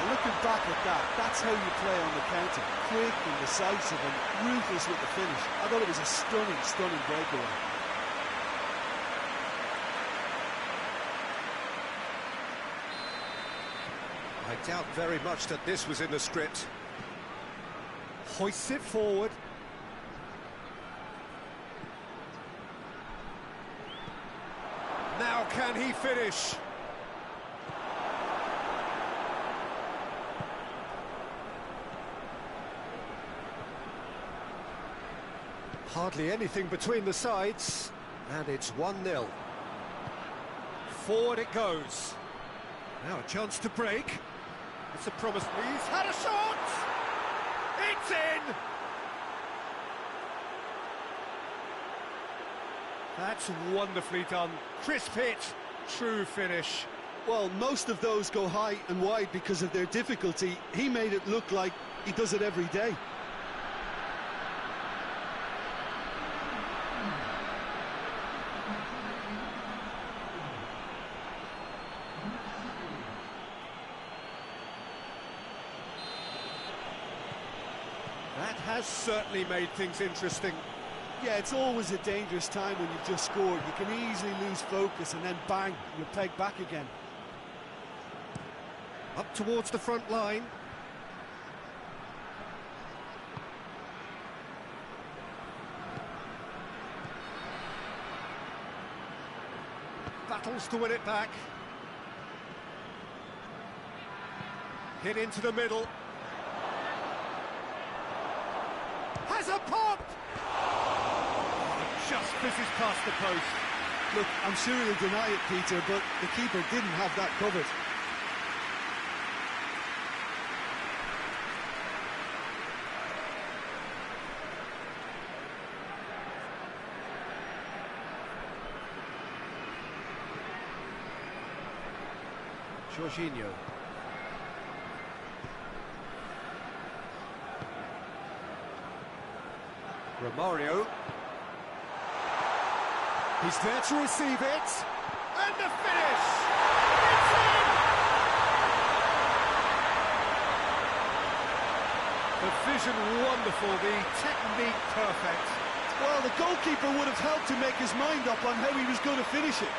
Looking back at that, that's how you play on the counter. Quick and decisive and ruthless with the finish. I thought it was a stunning breakaway. I doubt very much that this was in the script. Hoists it forward. Now can he finish? Hardly anything between the sides, and it's 1-0. Forward it goes. Now a chance to break. It's a promise. He's had a shot! It's in! That's wonderfully done. Crisp hit, true finish. Well, most of those go high and wide because of their difficulty. He made it look like he does it every day. That has certainly made things interesting. Yeah, it's always a dangerous time when you've just scored. You can easily lose focus and then bang, you're pegged back again. Up towards the front line. Battles to win it back. Hit into the middle. Has a pop! Just fizzes past the post. Look, I'm sure he'll deny it, Peter, but the keeper didn't have that covered. Jorginho. Romario. He's there to receive it. And the finish! It's in! The vision wonderful, the technique perfect. Well, the goalkeeper would have helped to make his mind up on how he was going to finish it.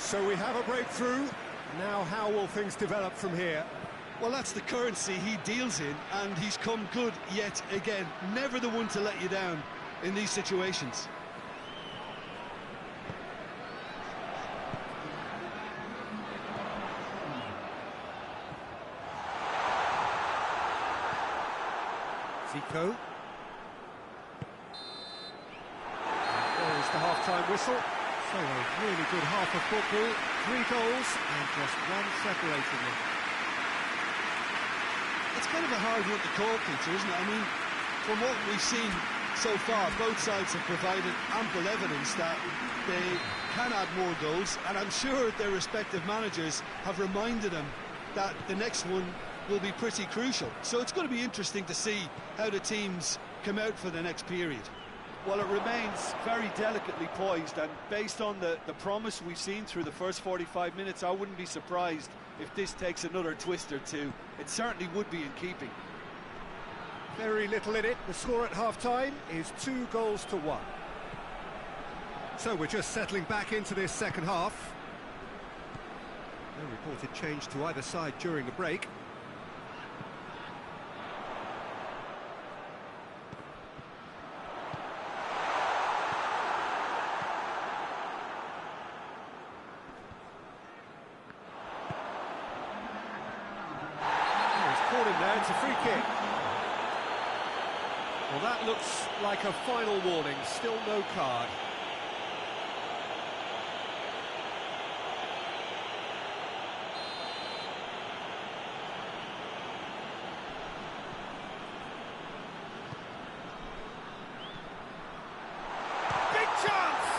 So we have a breakthrough. Now how will things develop from here? Well, that's the currency he deals in, and he's come good yet again. Never the one to let you down in these situations. Zico. There is the half-time whistle. So a really good half of football. 3 goals and just one separating them. It's kind of a hard one to call, Peter, isn't it? I mean, from what we've seen so far, both sides have provided ample evidence that they can add more goals, and I'm sure their respective managers have reminded them that the next one will be pretty crucial. So it's going to be interesting to see how the teams come out for the next period. Well, it remains very delicately poised, and based on the promise we've seen through the first 45 minutes, I wouldn't be surprised if this takes another twist or two. It certainly would be in keeping. Very little in it. The score at half-time is 2 goals to 1. So we're just settling back into this second half. No reported change to either side during the break. Caught him there, it's a free kick. Well, that looks like a final warning, still no card. Big chance!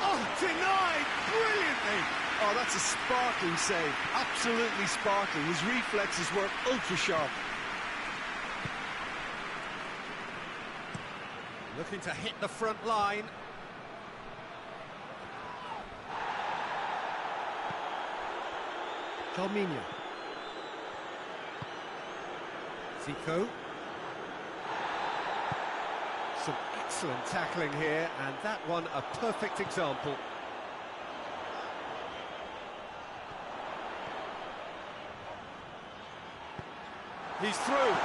Oh, denied brilliantly! Oh, that's a sparkling save, absolutely sparkling. His reflexes were ultra-sharp. Looking to hit the front line. Calminho. Zico. Some excellent tackling here, and that one a perfect example. He's through.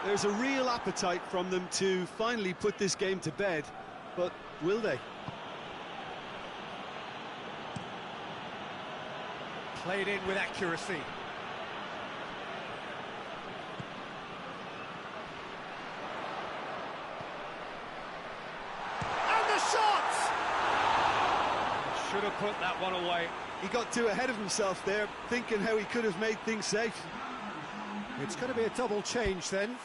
There's a real appetite from them to finally put this game to bed, but will they? Played in with accuracy. And the shot! Should have put that one away. He got too ahead of himself there, thinking how he could have made things safe. It's going to be a double change then.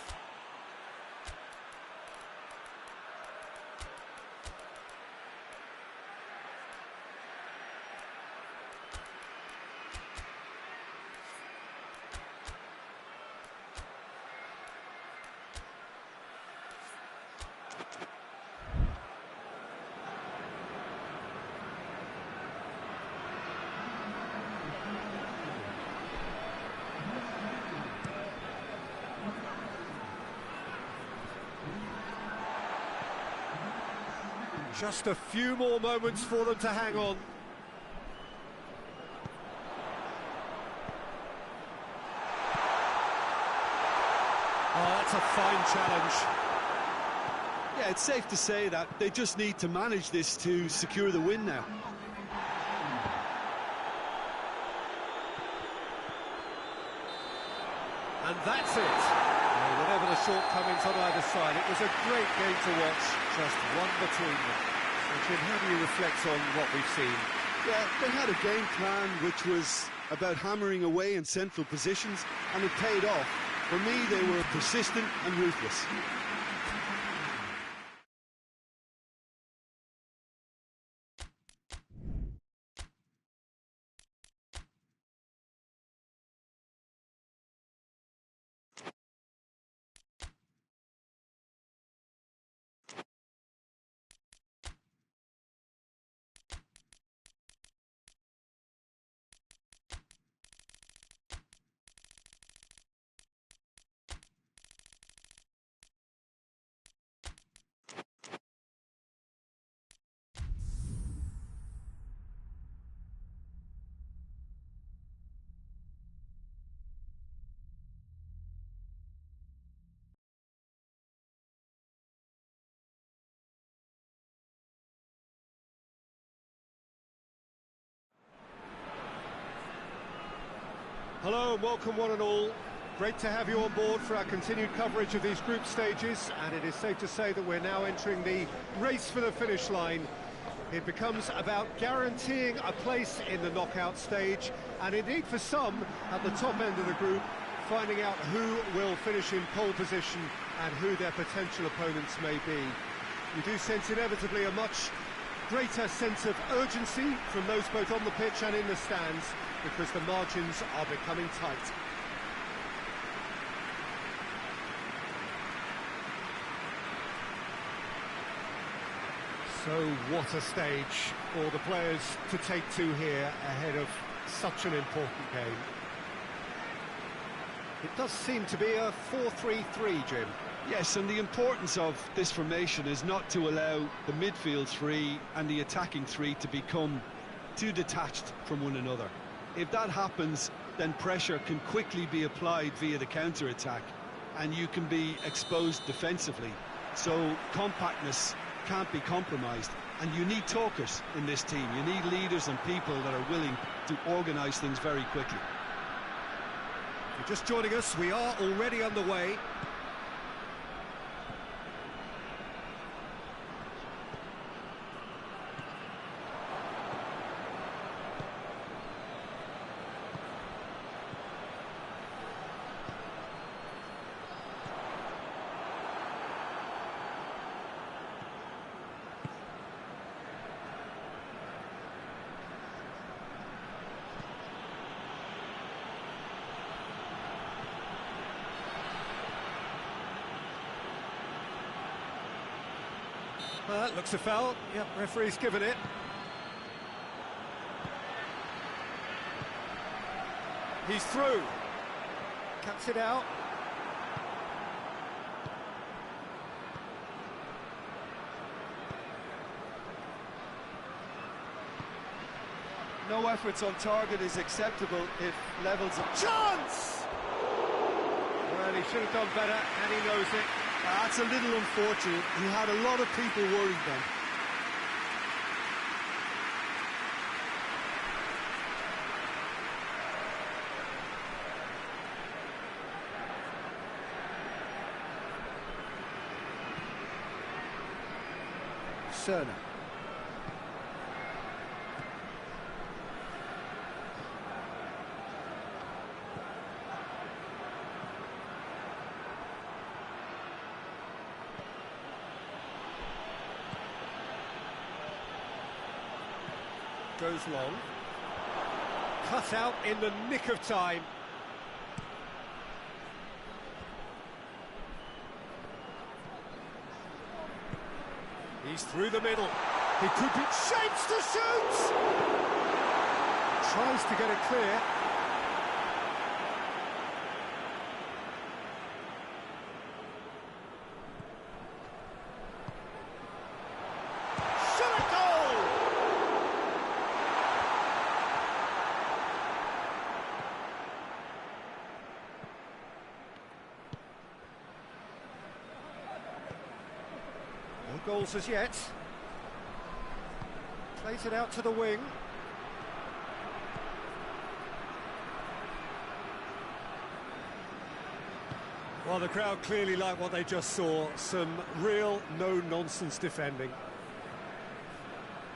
Just a few more moments for them to hang on. Oh, that's a fine challenge. Yeah, it's safe to say that they just need to manage this to secure the win now. And that's it. Whatever the shortcomings on either side, it was a great game to watch, just one between them. So, Jim, how do you reflect on what we've seen? Yeah, they had a game plan which was about hammering away in central positions, and it paid off. For me, they were persistent and ruthless. Hello and welcome one and all. Great to have you on board for our continued coverage of these group stages, and it is safe to say that we're now entering the race for the finish line. It becomes about guaranteeing a place in the knockout stage, and indeed for some, at the top end of the group, finding out who will finish in pole position and who their potential opponents may be. We do sense inevitably a much greater sense of urgency from those both on the pitch and in the stands, because the margins are becoming tight. So what a stage for the players to take to here ahead of such an important game. It does seem to be a 4-3-3, Jim. Yes, and the importance of this formation is not to allow the midfield three and the attacking three to become too detached from one another. If that happens, then pressure can quickly be applied via the counter-attack, and you can be exposed defensively. So compactness can't be compromised, and you need talkers in this team. You need leaders and people that are willing to organise things very quickly. If you're just joining us, we are already underway. Looks a foul. Yep, referee's given it. He's through. Cuts it out. No efforts on target is acceptable if levels of... Chance! Well, he should have done better, and he knows it. That's a little unfortunate. He had a lot of people worried then. Cerner. Goes long. Cut out in the nick of time. He's through the middle. He could be... Shapes to shoot! Tries to get it clear. Shot a goal! No goals as yet. Plays it out to the wing. Well, the crowd clearly like what they just saw. Some real no-nonsense defending.